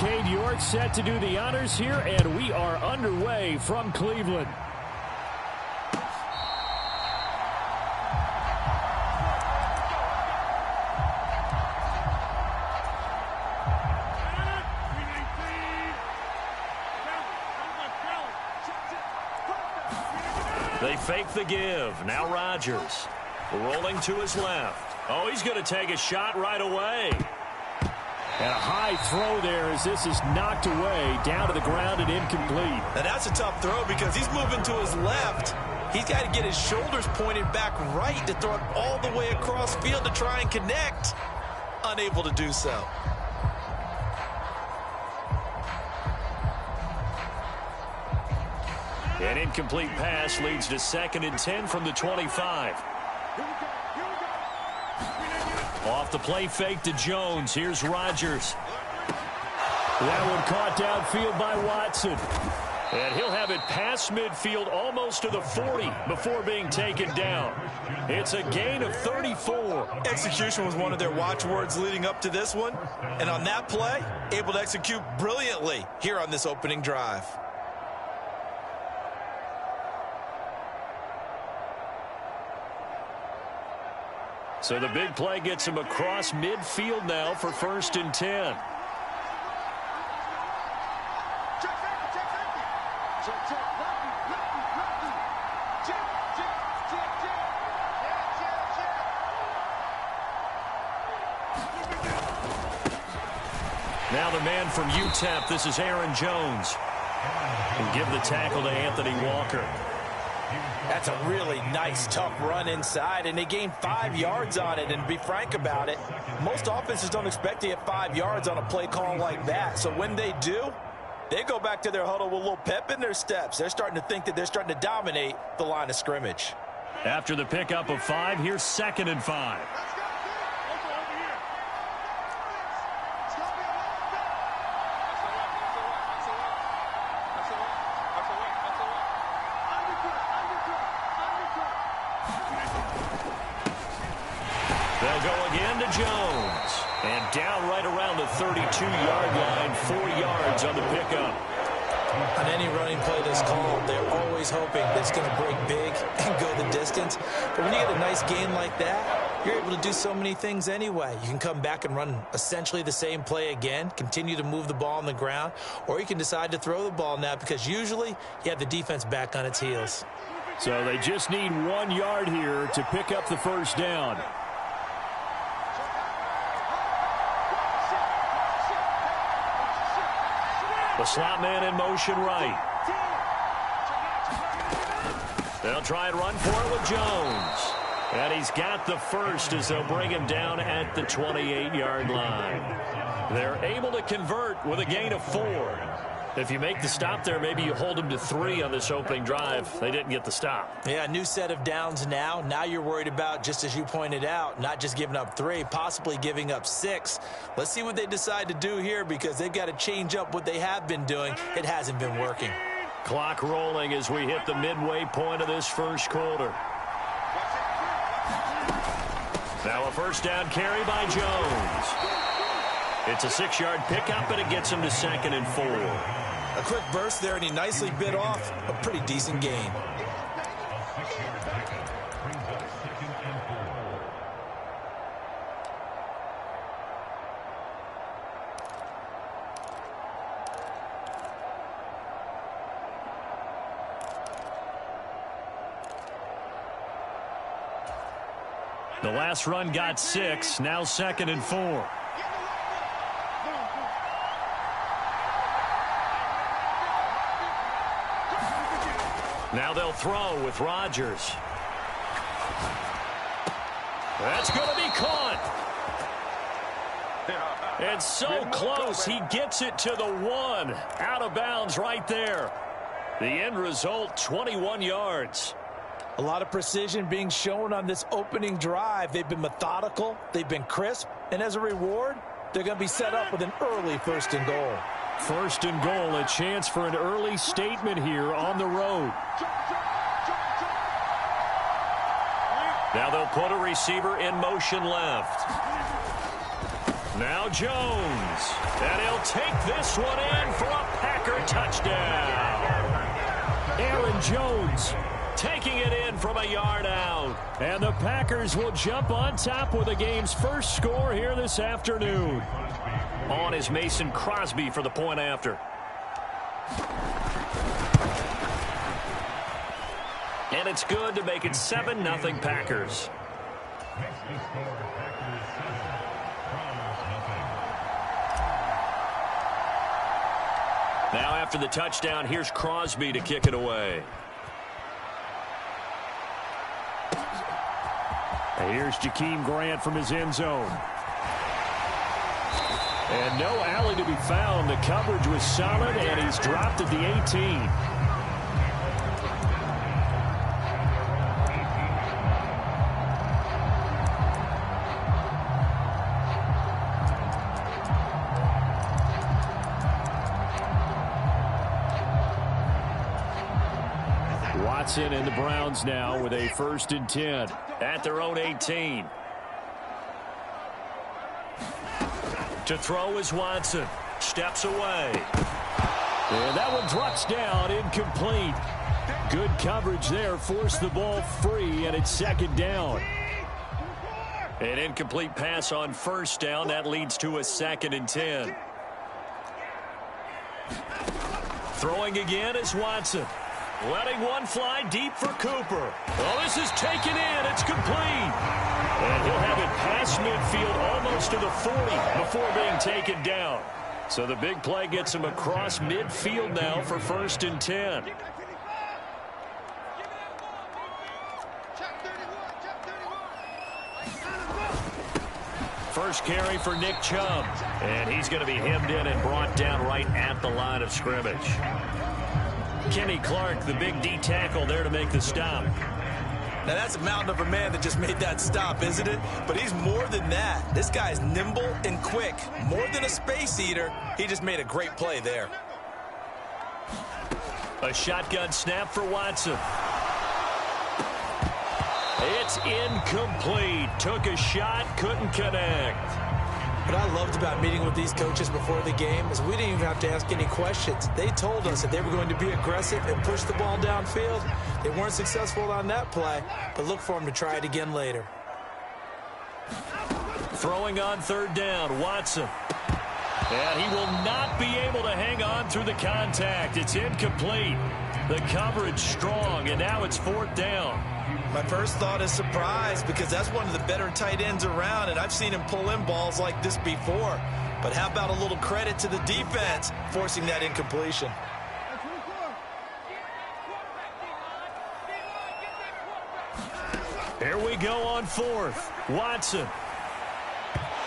Cade York set to do the honors here, and we are underway from Cleveland. They fake the give. Now Rodgers rolling to his left. Oh, he's going to take a shot right away. And a high throw there as this is knocked away, down to the ground and incomplete. And that's a tough throw because he's moving to his left. He's got to get his shoulders pointed back right to throw it all the way across field to try and connect. Unable to do so. An incomplete pass leads to 2nd and 10 from the 25. Off the play fake to Jones. Here's Rodgers. That one caught downfield by Watson. And he'll have it past midfield almost to the 40 before being taken down. It's a gain of 34. Execution was one of their watchwords leading up to this one. And on that play, able to execute brilliantly here on this opening drive. So the big play gets him across midfield now for 1st and 10. Now the man from UTEP, this is Aaron Jones. And give the tackle to Anthony Walker. That's a really nice, tough run inside, and they gained 5 yards on it. And to be frank about it, most offenses don't expect to get 5 yards on a play call like that. So when they do, they go back to their huddle with a little pep in their steps. They're starting to think that they're starting to dominate the line of scrimmage. After the pickup of 5, here's 2nd and 5. They'll go again to Jones. And down right around the 32-yard line, 4 yards on the pickup. On any running play that's called, they're always hoping that it's going to break big and go the distance. But when you get a nice gain like that, you're able to do so many things anyway. You can come back and run essentially the same play again, continue to move the ball on the ground, or you can decide to throw the ball now because usually you have the defense back on its heels. So they just need 1 yard here to pick up the first down. The slot man in motion right. They'll try and run for it with Jones. And he's got the first as they'll bring him down at the 28-yard line. They're able to convert with a gain of 4. If you make the stop there, maybe you hold them to 3 on this opening drive. They didn't get the stop. Yeah, new set of downs now. Now you're worried about, just as you pointed out, not just giving up 3, possibly giving up 6. Let's see what they decide to do here because they've got to change up what they have been doing. It hasn't been working. Clock rolling as we hit the midway point of this first quarter. Now a first down carry by Jones. It's a 6-yard pickup, and it gets him to 2nd and 4. A quick burst there, and he nicely bit off a pretty decent gain. The last run got 6, now 2nd and 4. Now they'll throw with Rodgers. That's going to be caught. And so close, he gets it to the 1. Out of bounds right there. The end result, 21 yards. A lot of precision being shown on this opening drive. They've been methodical, they've been crisp, and as a reward, they're going to be set up with an early 1st and goal. 1st and goal, a chance for an early statement here on the road. Now they'll put a receiver in motion left. Now Jones. And he'll take this one in for a Packer touchdown. Aaron Jones taking it in from a yard out. And the Packers will jump on top with the game's first score here this afternoon. On is Mason Crosby for the point after. And it's good to make it 7-0 Packers. Now after the touchdown, here's Crosby to kick it away. And here's Jakeem Grant from his end zone. And no alley to be found. The coverage was solid, and he's dropped at the 18. Watson and the Browns now with a 1st and 10. At their own 18. To throw is Watson. Steps away. And that one drops down, incomplete. Good coverage there. Forced the ball free, and it's 2nd down. An incomplete pass on 1st down. That leads to a 2nd and 10. Throwing again is Watson. Letting one fly deep for Cooper. Well, this is taken in. It's complete. And he'll have it past midfield almost to the 40 before being taken down. So the big play gets him across midfield now for 1st and 10. First carry for Nick Chubb. And he's going to be hemmed in and brought down right at the line of scrimmage. Kenny Clark, the big D tackle, there to make the stop. Now that's a mountain of a man that just made that stop, isn't it? But he's more than that. This guy's nimble and quick. More than a space eater. He just made a great play there. A shotgun snap for Watson. It's incomplete. Took a shot, couldn't connect. What I loved about meeting with these coaches before the game is we didn't even have to ask any questions. They told us that they were going to be aggressive and push the ball downfield. They weren't successful on that play, but look for them to try it again later. Throwing on 3rd down, Watson. And he will not be able to hang on through the contact. It's incomplete. The coverage strong, and now it's 4th down. My first thought is surprise because that's one of the better tight ends around, and I've seen him pull in balls like this before. But how about a little credit to the defense forcing that incompletion? Here we go on 4th. Watson.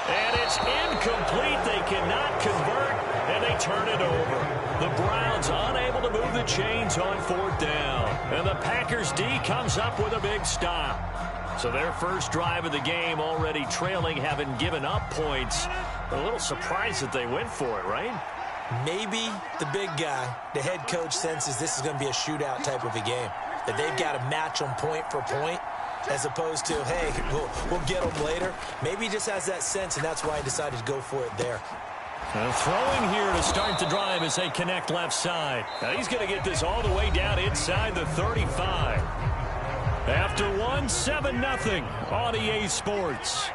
And it's incomplete. They cannot convert, and they turn it over. The Browns unable to move the chains on 4th down. And the Packers D comes up with a big stop. So their first drive of the game already trailing, having given up points. A little surprised that they went for it, right? Maybe the big guy, the head coach, senses this is going to be a shootout type of a game. That they've got to match them point for point. As opposed to, hey, we'll get them later. Maybe he just has that sense, and that's why he decided to go for it there. Throwing here to start the drive as they connect left side. Now he's going to get this all the way down inside the 35. After 7-0 on EA Sports.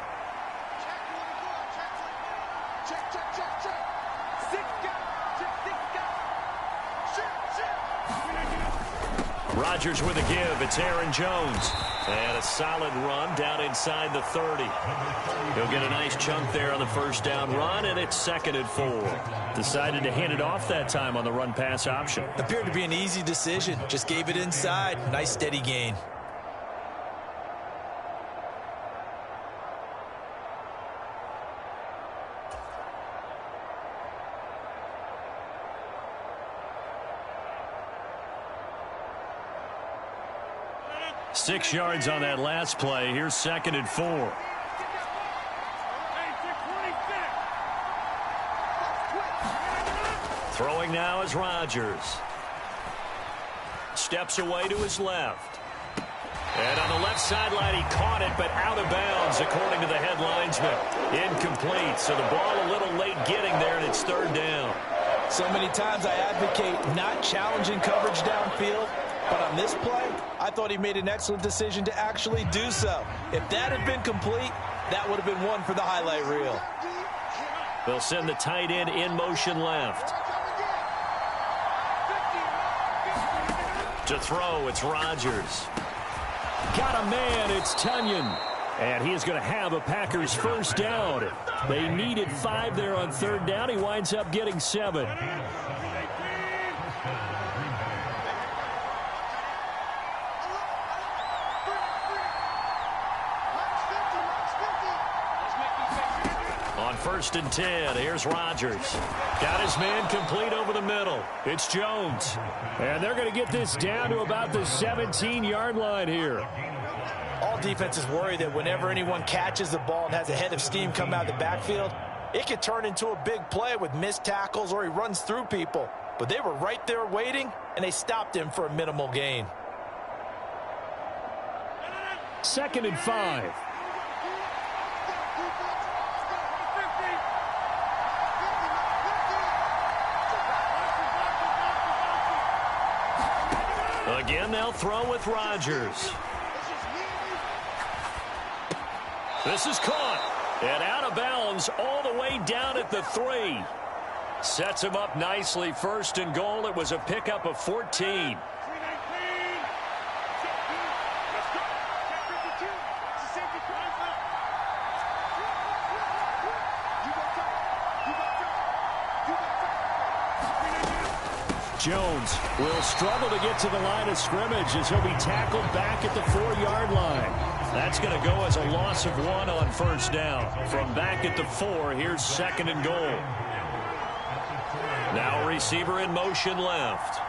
Rodgers with a give. It's Aaron Jones. And a solid run down inside the 30. He'll get a nice chunk there on the 1st down run, and it's 2nd and 4. Decided to hand it off that time on the run-pass option. Appeared to be an easy decision. Just gave it inside. Nice steady gain. Six yards on that last play. Here's 2nd and 4. Throwing now is Rodgers. Steps away to his left. And on the left sideline, he caught it, but out of bounds, according to the head linesman. Incomplete, so the ball a little late getting there, and it's third down. So many times I advocate not challenging coverage downfield, but on this play, I thought he made an excellent decision to actually do so. If that had been complete, that would have been one for the highlight reel. They'll send the tight end in motion left. To throw, it's Rodgers. Got a man, it's Tunyon. And he is going to have a Packers first down. They needed 5 there on third down. He winds up getting 7. On 1st and 10, here's Rodgers. Got his man complete over the middle. It's Jones. And they're going to get this down to about the 17-yard line here. All defenses worry that whenever anyone catches the ball and has a head of steam come out of the backfield, it could turn into a big play with missed tackles or he runs through people. But they were right there waiting, and they stopped him for a minimal gain. 2nd and 5. Again, they'll throw with Rodgers. This is caught. And out of bounds all the way down at the 3. Sets him up nicely. 1st and goal. It was a pickup of 14. Jones will struggle to get to the line of scrimmage as he'll be tackled back at the 4-yard line. That's going to go as a loss of 1 on first down. From back at the 4, here's 2nd and goal. Now a receiver in motion left.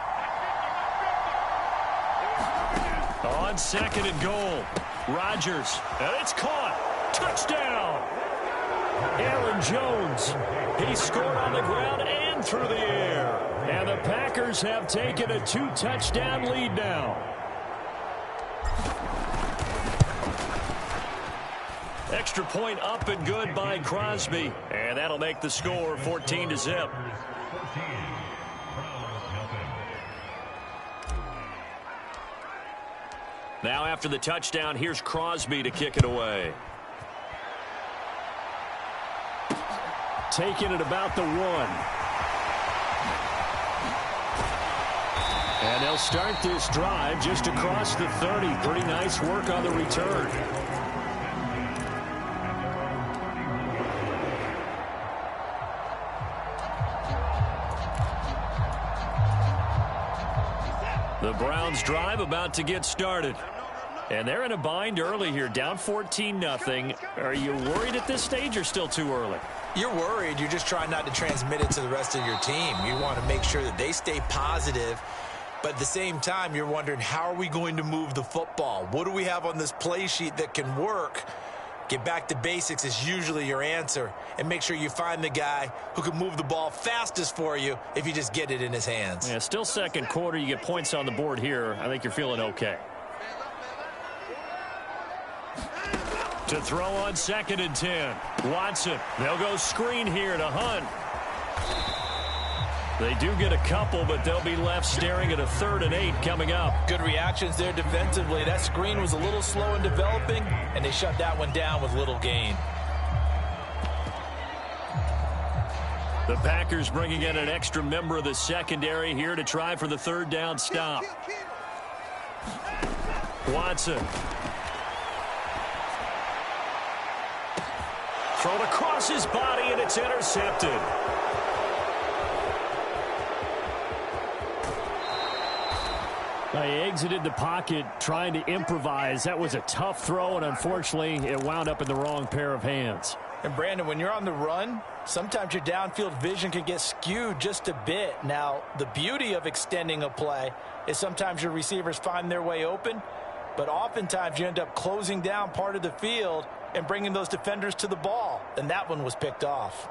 On 2nd and goal, Rodgers, and it's caught. Touchdown! Aaron Jones. He scored on the ground and through the air. And the Packers have taken a 2-touchdown lead now. Extra point up and good by Crosby. And that'll make the score 14-0. Now after the touchdown, here's Crosby to kick it away. Taking it about the 1. And they'll start this drive just across the 30. Pretty nice work on the return. The Browns drive about to get started. And they're in a bind early here, down 14-0. Are you worried at this stage or still too early? You're worried. You're just trying not to transmit it to the rest of your team. You want to make sure that they stay positive. But at the same time, you're wondering, how are we going to move the football? What do we have on this play sheet that can work? Get back to basics is usually your answer. And make sure you find the guy who can move the ball fastest for you if you just get it in his hands. Yeah, still second quarter. You get points on the board here. I think you're feeling okay. To throw on 2nd and 10. Watson. They'll go screen here to Hunt. They do get a couple, but they'll be left staring at a 3rd and 8 coming up. Good reactions there defensively. That screen was a little slow in developing, and they shut that one down with little gain. The Packers bringing in an extra member of the secondary here to try for the 3rd down stop. Watson. Thrown across his body, and it's intercepted. He exited the pocket trying to improvise. That was a tough throw, and unfortunately, it wound up in the wrong pair of hands. And, Brandon, when you're on the run, sometimes your downfield vision can get skewed just a bit. Now, the beauty of extending a play is sometimes your receivers find their way open, but oftentimes you end up closing down part of the field and bringing those defenders to the ball, and that one was picked off.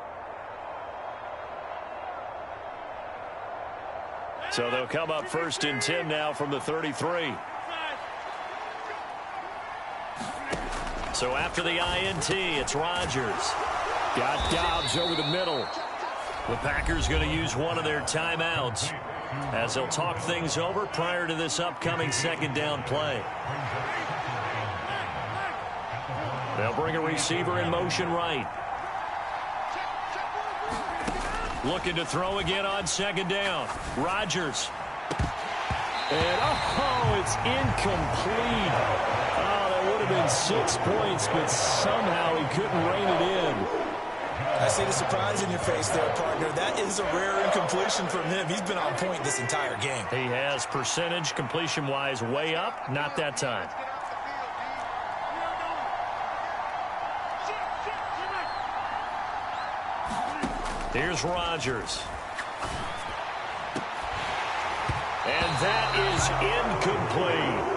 So they'll come up 1st and 10 now from the 33. So after the INT, it's Rodgers. Got Dobbs over the middle. The Packers going to use one of their timeouts as they'll talk things over prior to this upcoming second down play. They'll bring a receiver in motion right. Looking to throw again on second down. Rodgers. And, oh, it's incomplete. Oh, that would have been 6 points, but somehow he couldn't rein it in. I see the surprise in your face there, partner. That is a rare incompletion from him. He's been on point this entire game. He has percentage completion-wise way up. Not that time. Here's Rodgers. And that is incomplete.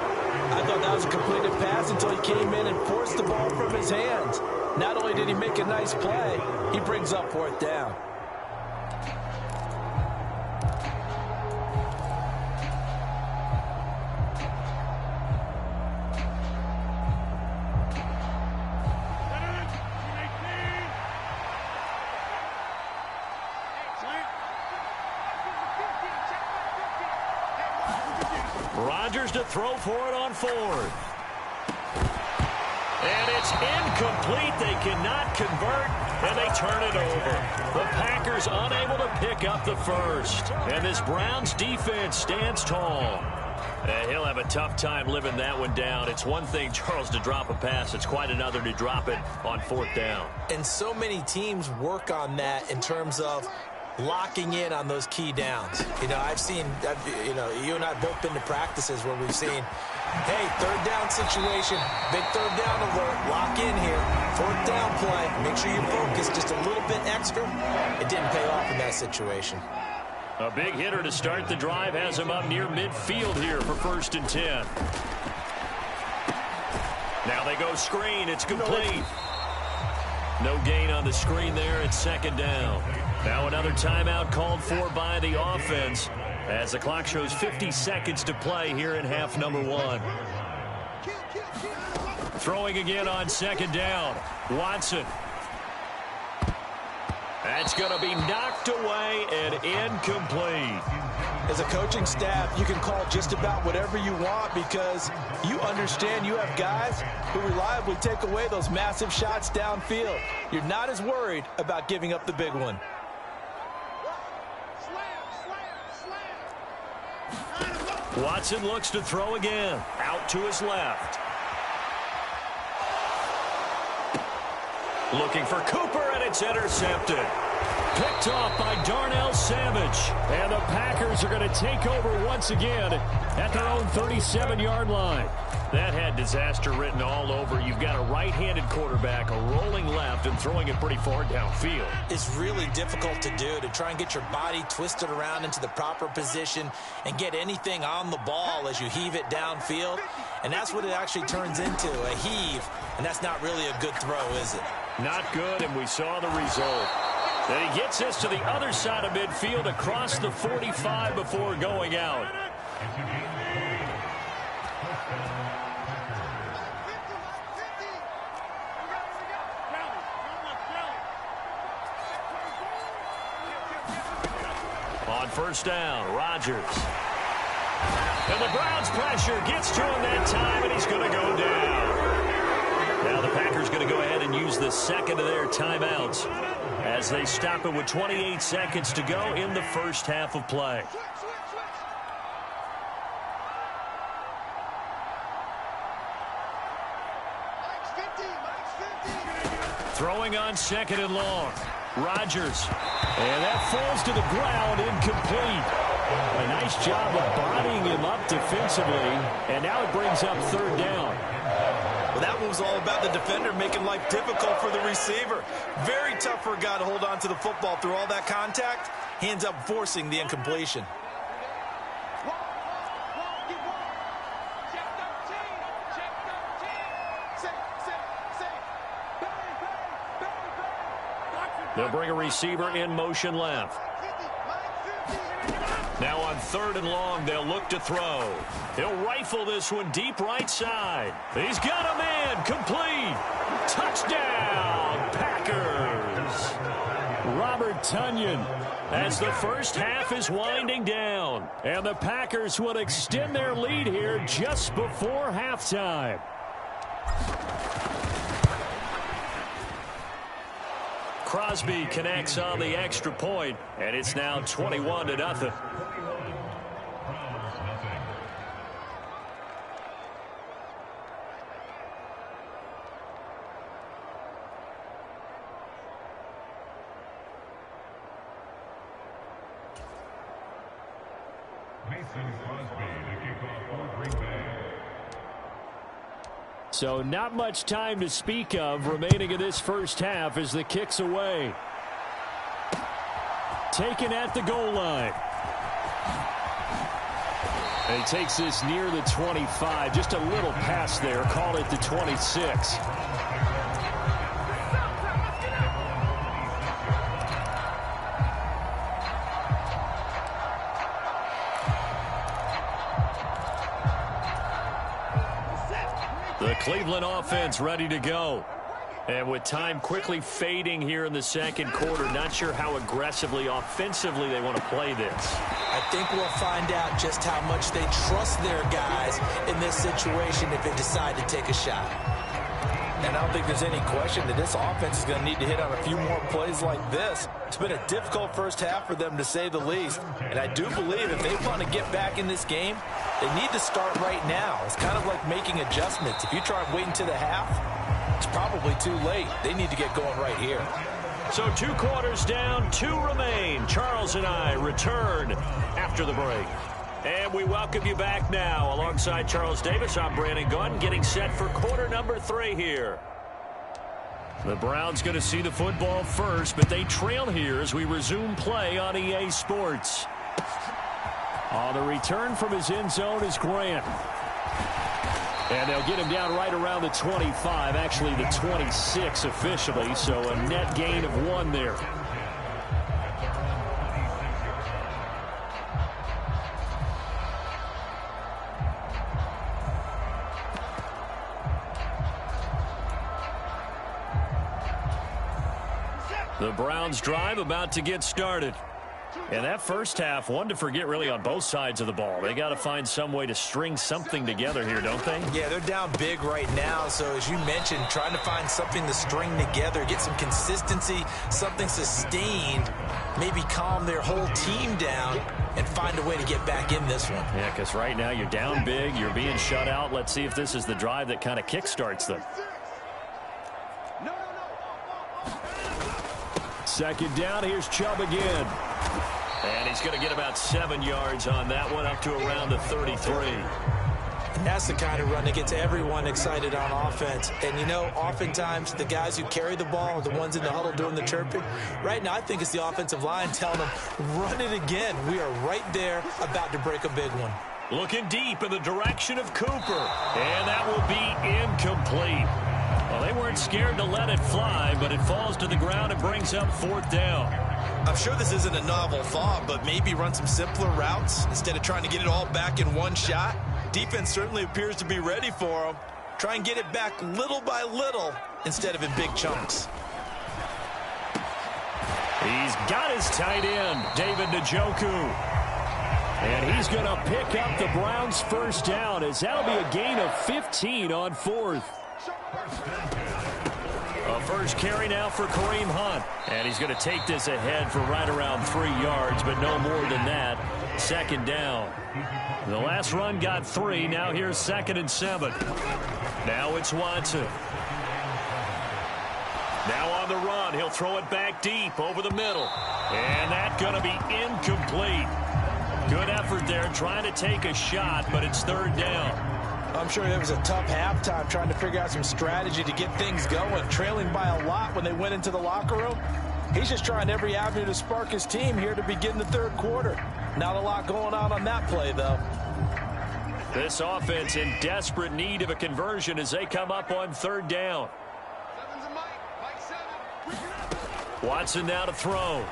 I thought that was a completed pass until he came in and forced the ball from his hands. Not only did he make a nice play, he brings up fourth down. Rodgers to throw for it on fourth. And it's incomplete. They cannot convert, and they turn it over. The Packers unable to pick up the first. And this Browns defense stands tall. And he'll have a tough time living that one down. It's one thing, Charles, to drop a pass. It's quite another to drop it on fourth down. And so many teams work on that in terms of locking in on those key downs. You know, I've seen, you and I have both been to practices where we've seen, hey, third down situation, big third down alert, lock in here, fourth down play, make sure you focus just a little bit extra. It didn't pay off in that situation. A big hitter to start the drive has him up near midfield here for 1st and 10. Now they go screen. It's complete. No gain on the screen there. It's second down. Now another timeout called for by the offense as the clock shows 50 seconds to play here in half number 1. Throwing again on second down. Watson. That's going to be knocked away and incomplete. As a coaching staff, you can call just about whatever you want because you understand you have guys who reliably take away those massive shots downfield. You're not as worried about giving up the big one. Watson looks to throw again. Out to his left. Looking for Cooper, and it's intercepted. Picked off by Darnell Savage. And the Packers are going to take over once again at their own 37-yard line. That had disaster written all over. You've got a right-handed quarterback, a rolling left, and throwing it pretty far downfield. It's really difficult to do, to try and get your body twisted around into the proper position and get anything on the ball as you heave it downfield. And that's what it actually turns into, a heave. And that's not really a good throw, is it? Not good, and we saw the result. Then he gets this to the other side of midfield across the 45 before going out. On first down, Rodgers. And the Browns pressure gets to him that time, and he's going to go down. Now the Packers going to go ahead and use the second of their timeouts as they stop it with 28 seconds to go in the first half of play. Throwing on second and long. Rodgers. And that falls to the ground, incomplete. A nice job of bodying him up defensively. And now it brings up third down. Well, that one was all about the defender making life difficult for the receiver. Very tough for a guy to hold on to the football through all that contact. He ends up forcing the incompletion. They'll bring a receiver in motion left. Now on third and long, they'll look to throw. He'll rifle this one deep right side. He's got a man, complete. Touchdown, Packers. is Robert Tonyan, as the first half is winding down. And the Packers will extend their lead here just before halftime. Crosby connects on the extra point, and it's now 21-0. So not much time to speak of remaining in this first half as the kick's away. Taken at the goal line. And he takes this near the 25. Just a little pass there. Call it the 26. The Cleveland offense ready to go. And with time quickly fading here in the second quarter, not sure how aggressively, offensively they want to play this. I think we'll find out just how much they trust their guys in this situation if they decide to take a shot. And I don't think there's any question that this offense is going to need to hit on a few more plays like this. It's been a difficult first half for them, to say the least. And I do believe if they want to get back in this game, they need to start right now. It's kind of like making adjustments. If you try waiting to the half, it's probably too late. They need to get going right here. So 2 quarters down, 2 remain. Charles and I return after the break. And we welcome you back now. Alongside Charles Davis, I'm Brandon Gunn, getting set for quarter number 3 here. The Browns going to see the football first, but they trail here as we resume play on EA Sports. The return from his end zone is Grant. And they'll get him down right around the 25, actually the 26 officially, so a net gain of 1 there. The Browns drive about to get started. And that first half, one to forget really on both sides of the ball. They got to find some way to string something together here, don't they? Yeah, they're down big right now. So as you mentioned, trying to find something to string together, get some consistency, something sustained, maybe calm their whole team down and find a way to get back in this one. Yeah, because right now you're down big, you're being shut out. Let's see if this is the drive that kind of kickstarts them. Second down, here's Chubb again. And he's going to get about 7 yards on that one, up to around the 33. And that's the kind of run that gets everyone excited on offense. And, you know, oftentimes the guys who carry the ball are the ones in the huddle doing the chirping. Right now, I think it's the offensive line telling them, run it again. We are right there about to break a big one. Looking deep in the direction of Cooper. And that will be incomplete. Well, they weren't scared to let it fly, but it falls to the ground and brings up 4th down. I'm sure this isn't a novel thought, but maybe run some simpler routes instead of trying to get it all back in one shot. Defense certainly appears to be ready for them. Try and get it back little by little instead of in big chunks. He's got his tight end, David Njoku. And he's going to pick up the Browns' first down, as that'll be a gain of 15 on 4th. A first carry now for Kareem Hunt. And he's going to take this ahead for right around 3 yards, but no more than that. Second down. The last run got 3. Now here's 2nd and 7. Now it's Watson. Now on the run. He'll throw it back deep over the middle. And that's going to be incomplete. Good effort there, trying to take a shot, but it's 3rd down. I'm sure there was a tough halftime trying to figure out some strategy to get things going, trailing by a lot when they went into the locker room. He's just trying every avenue to spark his team here to begin the 3rd quarter. Not a lot going on that play, though. This offense in desperate need of a conversion as they come up on 3rd down. Watson now to throw.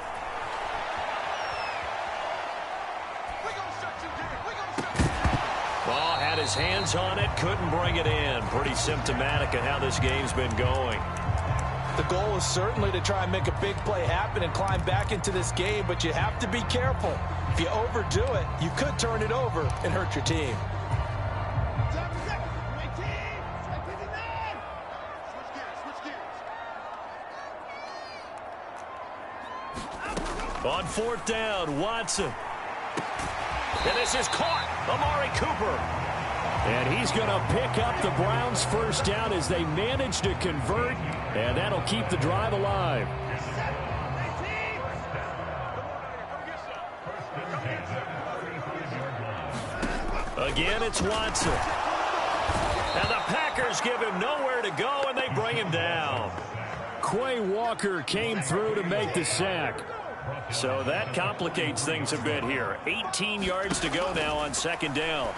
Ball had his hands on it, couldn't bring it in. Pretty symptomatic of how this game's been going. The goal is certainly to try and make a big play happen and climb back into this game, but you have to be careful. If you overdo it, you could turn it over and hurt your team. On fourth down, Watson. And this is caught. Amari Cooper. And he's going to pick up the Browns' first down as they manage to convert, and that'll keep the drive alive. Again, it's Watson. And the Packers give him nowhere to go, and they bring him down. Quay Walker came through to make the sack. So that complicates things a bit here. 18 yards to go now on second down.